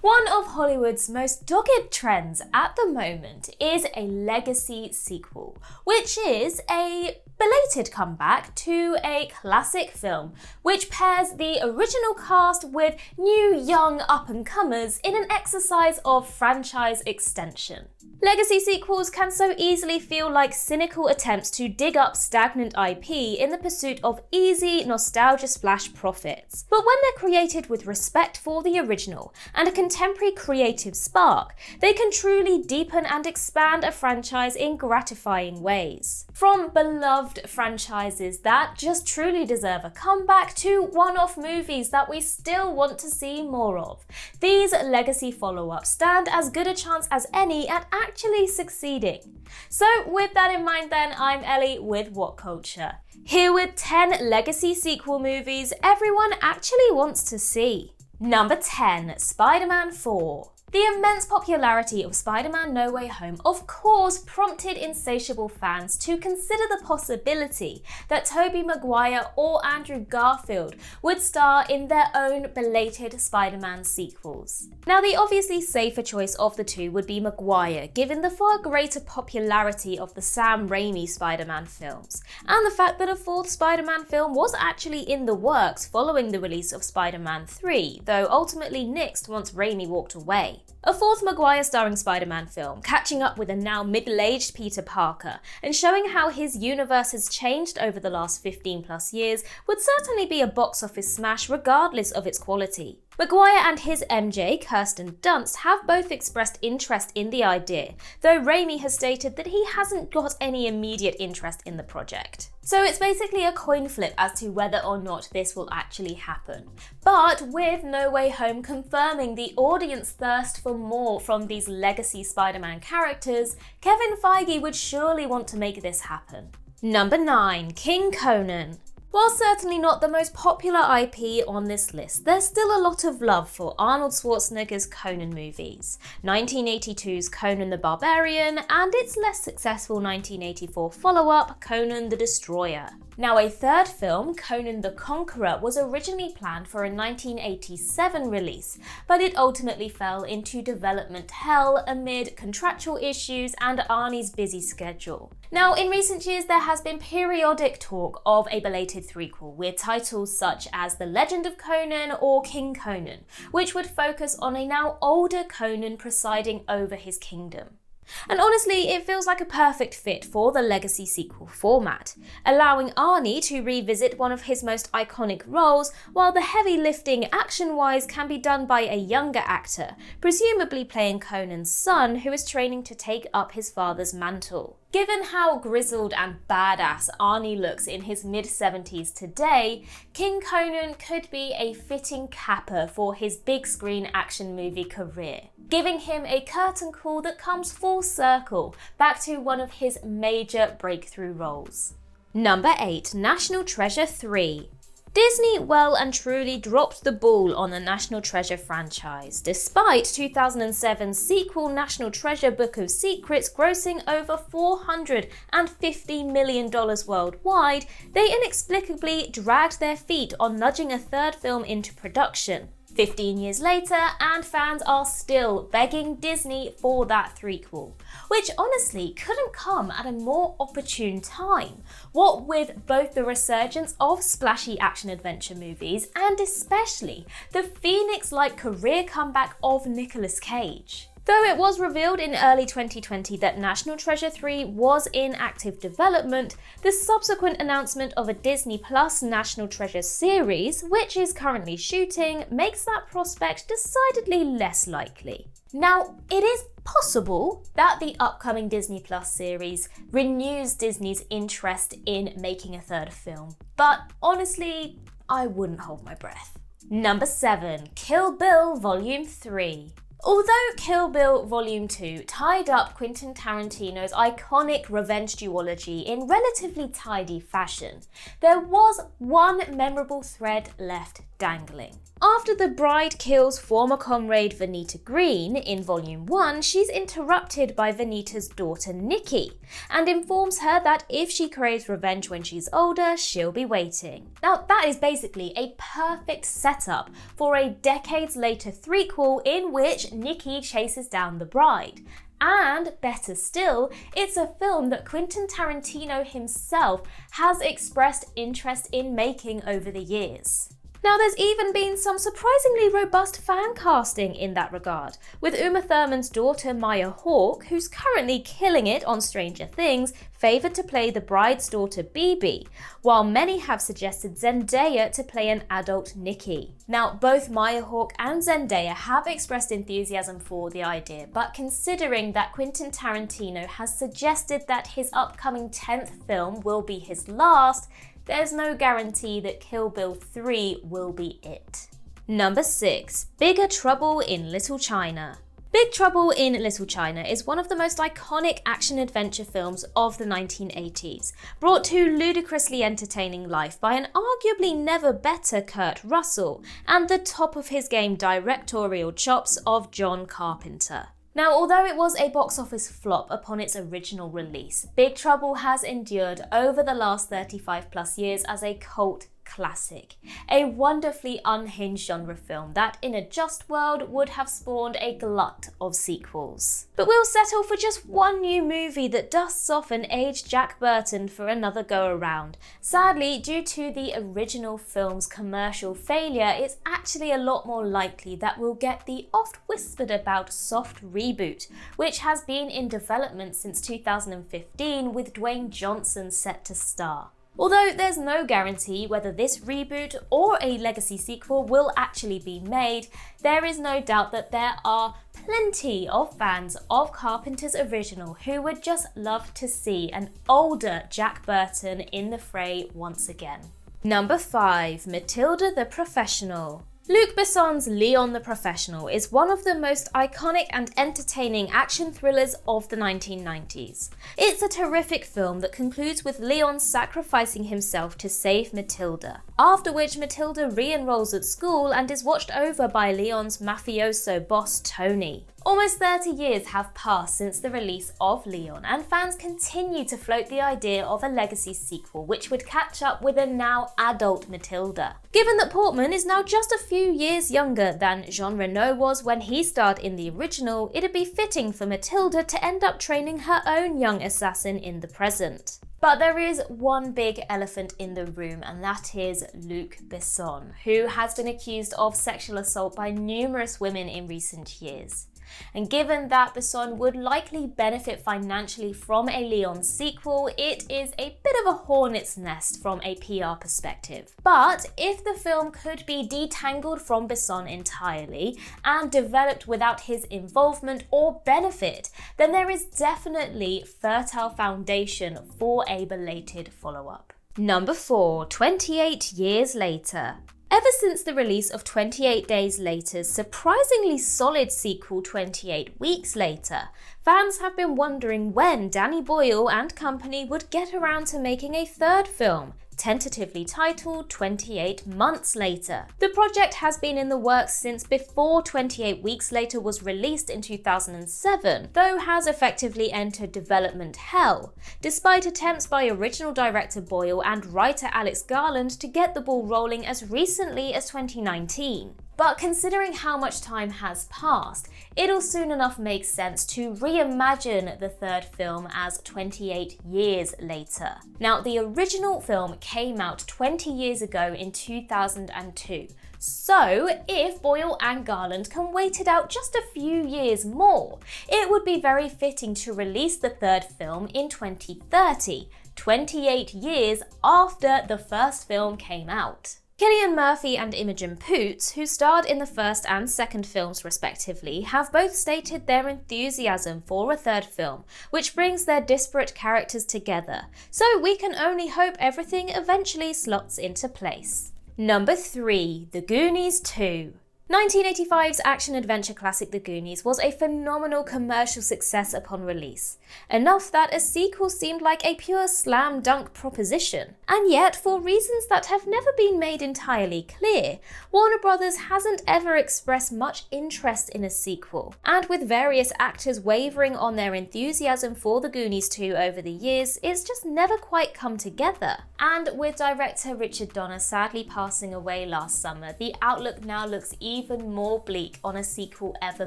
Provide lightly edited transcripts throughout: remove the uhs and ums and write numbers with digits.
One of Hollywood's most dogged trends at the moment is a legacy sequel, which is a belated comeback to a classic film, which pairs the original cast with new young up-and-comers in an exercise of franchise extension. Legacy sequels can so easily feel like cynical attempts to dig up stagnant IP in the pursuit of easy nostalgia splash profits. But when they're created with respect for the original and a contemporary creative spark, they can truly deepen and expand a franchise in gratifying ways. From beloved franchises that just truly deserve a comeback to one-off movies that we still want to see more of, these legacy follow-ups stand as good a chance as any at actually succeeding. So with that in mind then, I'm Ellie with What Culture, here with 10 legacy sequel movies everyone actually wants to see. Number 10, Spider-Man 4. The immense popularity of Spider-Man No Way Home of course prompted insatiable fans to consider the possibility that Tobey Maguire or Andrew Garfield would star in their own belated Spider-Man sequels. Now the obviously safer choice of the two would be Maguire, given the far greater popularity of the Sam Raimi Spider-Man films, and the fact that a fourth Spider-Man film was actually in the works following the release of Spider-Man 3, though ultimately nixed once Raimi walked away. A fourth Maguire starring Spider-Man film, catching up with a now middle-aged Peter Parker and showing how his universe has changed over the last 15 plus years, would certainly be a box office smash regardless of its quality. Maguire and his MJ, Kirsten Dunst, have both expressed interest in the idea, though Raimi has stated that he hasn't got any immediate interest in the project. So it's basically a coin flip as to whether or not this will actually happen. But with No Way Home confirming the audience thirst for more from these legacy Spider-Man characters, Kevin Feige would surely want to make this happen. Number 9, King Conan. While certainly not the most popular IP on this list, there's still a lot of love for Arnold Schwarzenegger's Conan movies, 1982's Conan the Barbarian, and its less successful 1984 follow-up, Conan the Destroyer. Now, a third film, Conan the Conqueror, was originally planned for a 1987 release, but it ultimately fell into development hell amid contractual issues and Arnie's busy schedule. Now, in recent years, there has been periodic talk of a belated threequel with titles such as The Legend of Conan or King Conan, which would focus on a now older Conan presiding over his kingdom. And honestly, it feels like a perfect fit for the legacy sequel format, allowing Arnie to revisit one of his most iconic roles, while the heavy lifting action-wise can be done by a younger actor, presumably playing Conan's son, who is training to take up his father's mantle. Given how grizzled and badass Arnie looks in his mid-70s today, King Conan could be a fitting capper for his big screen action movie career, giving him a curtain call that comes full circle back to one of his major breakthrough roles. Number 8, National Treasure 3. Disney well and truly dropped the ball on the National Treasure franchise, despite 2007's sequel National Treasure Book of Secrets grossing over $450 million worldwide. They inexplicably dragged their feet on nudging a third film into production. 15 years later, and fans are still begging Disney for that threequel, which honestly couldn't come at a more opportune time, what with both the resurgence of splashy action-adventure movies and especially the Phoenix-like career comeback of Nicolas Cage. Though it was revealed in early 2020 that National Treasure 3 was in active development, the subsequent announcement of a Disney Plus National Treasure series, which is currently shooting, makes that prospect decidedly less likely. Now, it is possible that the upcoming Disney Plus series renews Disney's interest in making a third film, but honestly, I wouldn't hold my breath. Number 7, Kill Bill Volume 3. Although Kill Bill Volume 2 tied up Quentin Tarantino's iconic revenge duology in relatively tidy fashion, there was one memorable thread left dangling. After the bride kills former comrade Vanita Green in Volume 1, she's interrupted by Vanita's daughter Nikki and informs her that if she craves revenge when she's older, she'll be waiting. Now, that is basically a perfect setup for a decades later threequel in which Nikki chases down the bride. And better still, it's a film that Quentin Tarantino himself has expressed interest in making over the years. Now, there's even been some surprisingly robust fan casting in that regard, with Uma Thurman's daughter Maya Hawke, who's currently killing it on Stranger Things, favoured to play the bride's daughter Bibi, while many have suggested Zendaya to play an adult Nikki. Now, both Maya Hawke and Zendaya have expressed enthusiasm for the idea, but considering that Quentin Tarantino has suggested that his upcoming 10th film will be his last, there's no guarantee that Kill Bill 3 will be it. Number 6. Bigger Trouble in Little China. Big Trouble in Little China is one of the most iconic action-adventure films of the 1980s, brought to ludicrously entertaining life by an arguably never better Kurt Russell and the top of his game directorial chops of John Carpenter. Now, although it was a box office flop upon its original release, Big Trouble has endured over the last 35 plus years as a cult classic, a wonderfully unhinged genre film that in a just world would have spawned a glut of sequels. But we'll settle for just one new movie that dusts off an aged Jack Burton for another go around. Sadly, due to the original film's commercial failure, it's actually a lot more likely that we'll get the oft whispered about soft reboot, which has been in development since 2015 with Dwayne Johnson set to star. Although there's no guarantee whether this reboot or a legacy sequel will actually be made, there is no doubt that there are plenty of fans of Carpenter's original who would just love to see an older Jack Burton in the fray once again. Number 5. Matilda the Professional. Luc Besson's Leon the Professional is one of the most iconic and entertaining action thrillers of the 1990s. It's a terrific film that concludes with Leon sacrificing himself to save Matilda, after which Matilda re-enrolls at school and is watched over by Leon's mafioso boss Tony. Almost 30 years have passed since the release of Leon, and fans continue to float the idea of a legacy sequel which would catch up with a now adult Matilda. Given that Portman is now just a few years younger than Jean Reno was when he starred in the original, it'd be fitting for Matilda to end up training her own young assassin in the present. But there is one big elephant in the room, and that is Luc Besson, who has been accused of sexual assault by numerous women in recent years. And given that Besson would likely benefit financially from a Leon sequel, it is a bit of a hornet's nest from a PR perspective. But if the film could be detangled from Besson entirely and developed without his involvement or benefit, then there is definitely fertile foundation for a belated follow-up. Number 4. 28 Years Later. Ever since the release of 28 Days Later's surprisingly solid sequel 28 Weeks Later, fans have been wondering when Danny Boyle and company would get around to making a third film, tentatively titled 28 Months Later. The project has been in the works since before 28 Weeks Later was released in 2007, though has effectively entered development hell, despite attempts by original director Boyle and writer Alex Garland to get the ball rolling as recently as 2019. But considering how much time has passed, it'll soon enough make sense to reimagine the third film as 28 Years Later. Now, the original film came out 20 years ago in 2002. So, if Boyle and Garland can wait it out just a few years more, it would be very fitting to release the third film in 2030, 28 years after the first film came out. Cillian Murphy and Imogen Poots, who starred in the first and second films respectively, have both stated their enthusiasm for a third film, which brings their disparate characters together, so we can only hope everything eventually slots into place. Number 3. The Goonies 2. 1985's action-adventure classic The Goonies was a phenomenal commercial success upon release, enough that a sequel seemed like a pure slam-dunk proposition. And yet, for reasons that have never been made entirely clear, Warner Brothers hasn't ever expressed much interest in a sequel, and with various actors wavering on their enthusiasm for The Goonies 2 over the years, it's just never quite come together. And with director Richard Donner sadly passing away last summer, the outlook now looks even more bleak on a sequel ever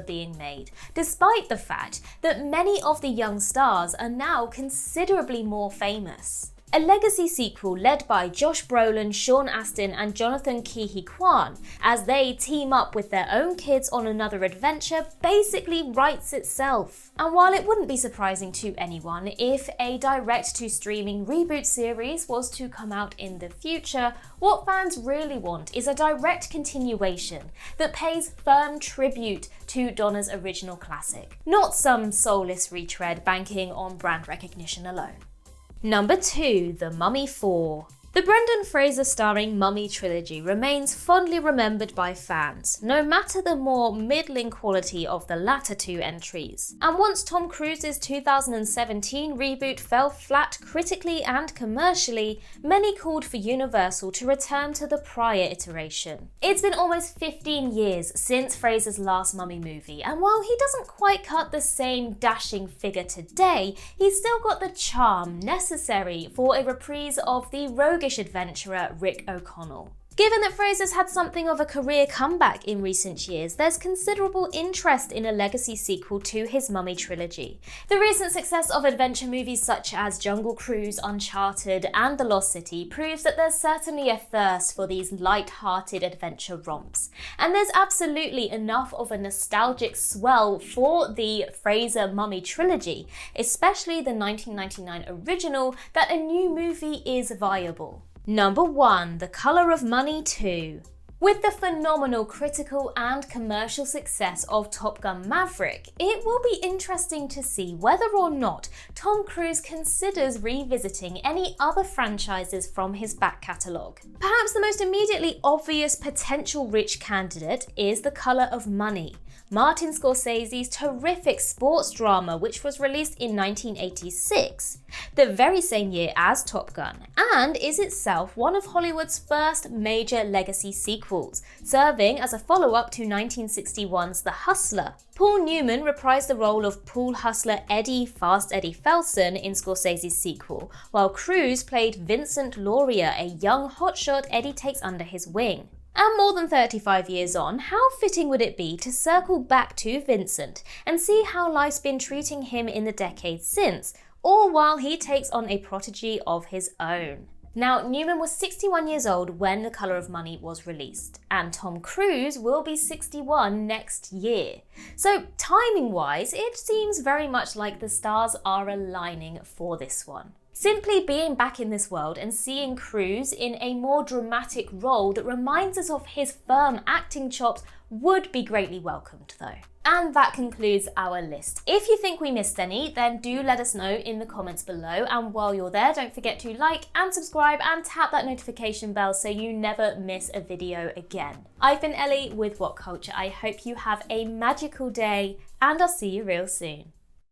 being made, despite the fact that many of the young stars are now considerably more famous. A legacy sequel led by Josh Brolin, Sean Astin and Jonathan Ke-Huy Quan, as they team up with their own kids on another adventure, basically writes itself. And while it wouldn't be surprising to anyone if a direct-to-streaming reboot series was to come out in the future, what fans really want is a direct continuation that pays firm tribute to Donner's original classic, not some soulless retread banking on brand recognition alone. Number 2, The Mummy 4. The Brendan Fraser starring Mummy trilogy remains fondly remembered by fans, no matter the more middling quality of the latter two entries. And once Tom Cruise's 2017 reboot fell flat critically and commercially, many called for Universal to return to the prior iteration. It's been almost 15 years since Fraser's last Mummy movie, and while he doesn't quite cut the same dashing figure today, he's still got the charm necessary for a reprise of the roguish adventurer Rick O'Connell. Given that Fraser's had something of a career comeback in recent years, there's considerable interest in a legacy sequel to his Mummy trilogy. The recent success of adventure movies such as Jungle Cruise, Uncharted and The Lost City proves that there's certainly a thirst for these light-hearted adventure romps. And there's absolutely enough of a nostalgic swell for the Fraser Mummy trilogy, especially the 1999 original, that a new movie is viable. Number 1, The Color of Money 2. With the phenomenal critical and commercial success of Top Gun Maverick, it will be interesting to see whether or not Tom Cruise considers revisiting any other franchises from his back catalogue. Perhaps the most immediately obvious potential rich candidate is The Color of Money, Martin Scorsese's terrific sports drama which was released in 1986, the very same year as Top Gun, and is itself one of Hollywood's first major legacy sequels, serving as a follow-up to 1961's The Hustler. Paul Newman reprised the role of pool hustler Fast Eddie Felson in Scorsese's sequel, while Cruise played Vincent Laurier, a young hotshot Eddie takes under his wing. And more than 35 years on, how fitting would it be to circle back to Vincent and see how life's been treating him in the decades since, all while he takes on a prodigy of his own. Now, Newman was 61 years old when The Color of Money was released, and Tom Cruise will be 61 next year. So timing-wise, it seems very much like the stars are aligning for this one. Simply being back in this world and seeing Cruise in a more dramatic role that reminds us of his firm acting chops would be greatly welcomed though. And that concludes our list. If you think we missed any, then do let us know in the comments below, and while you're there, don't forget to like and subscribe and tap that notification bell so you never miss a video again. I've been Ellie with What Culture. I hope you have a magical day, and I'll see you real soon.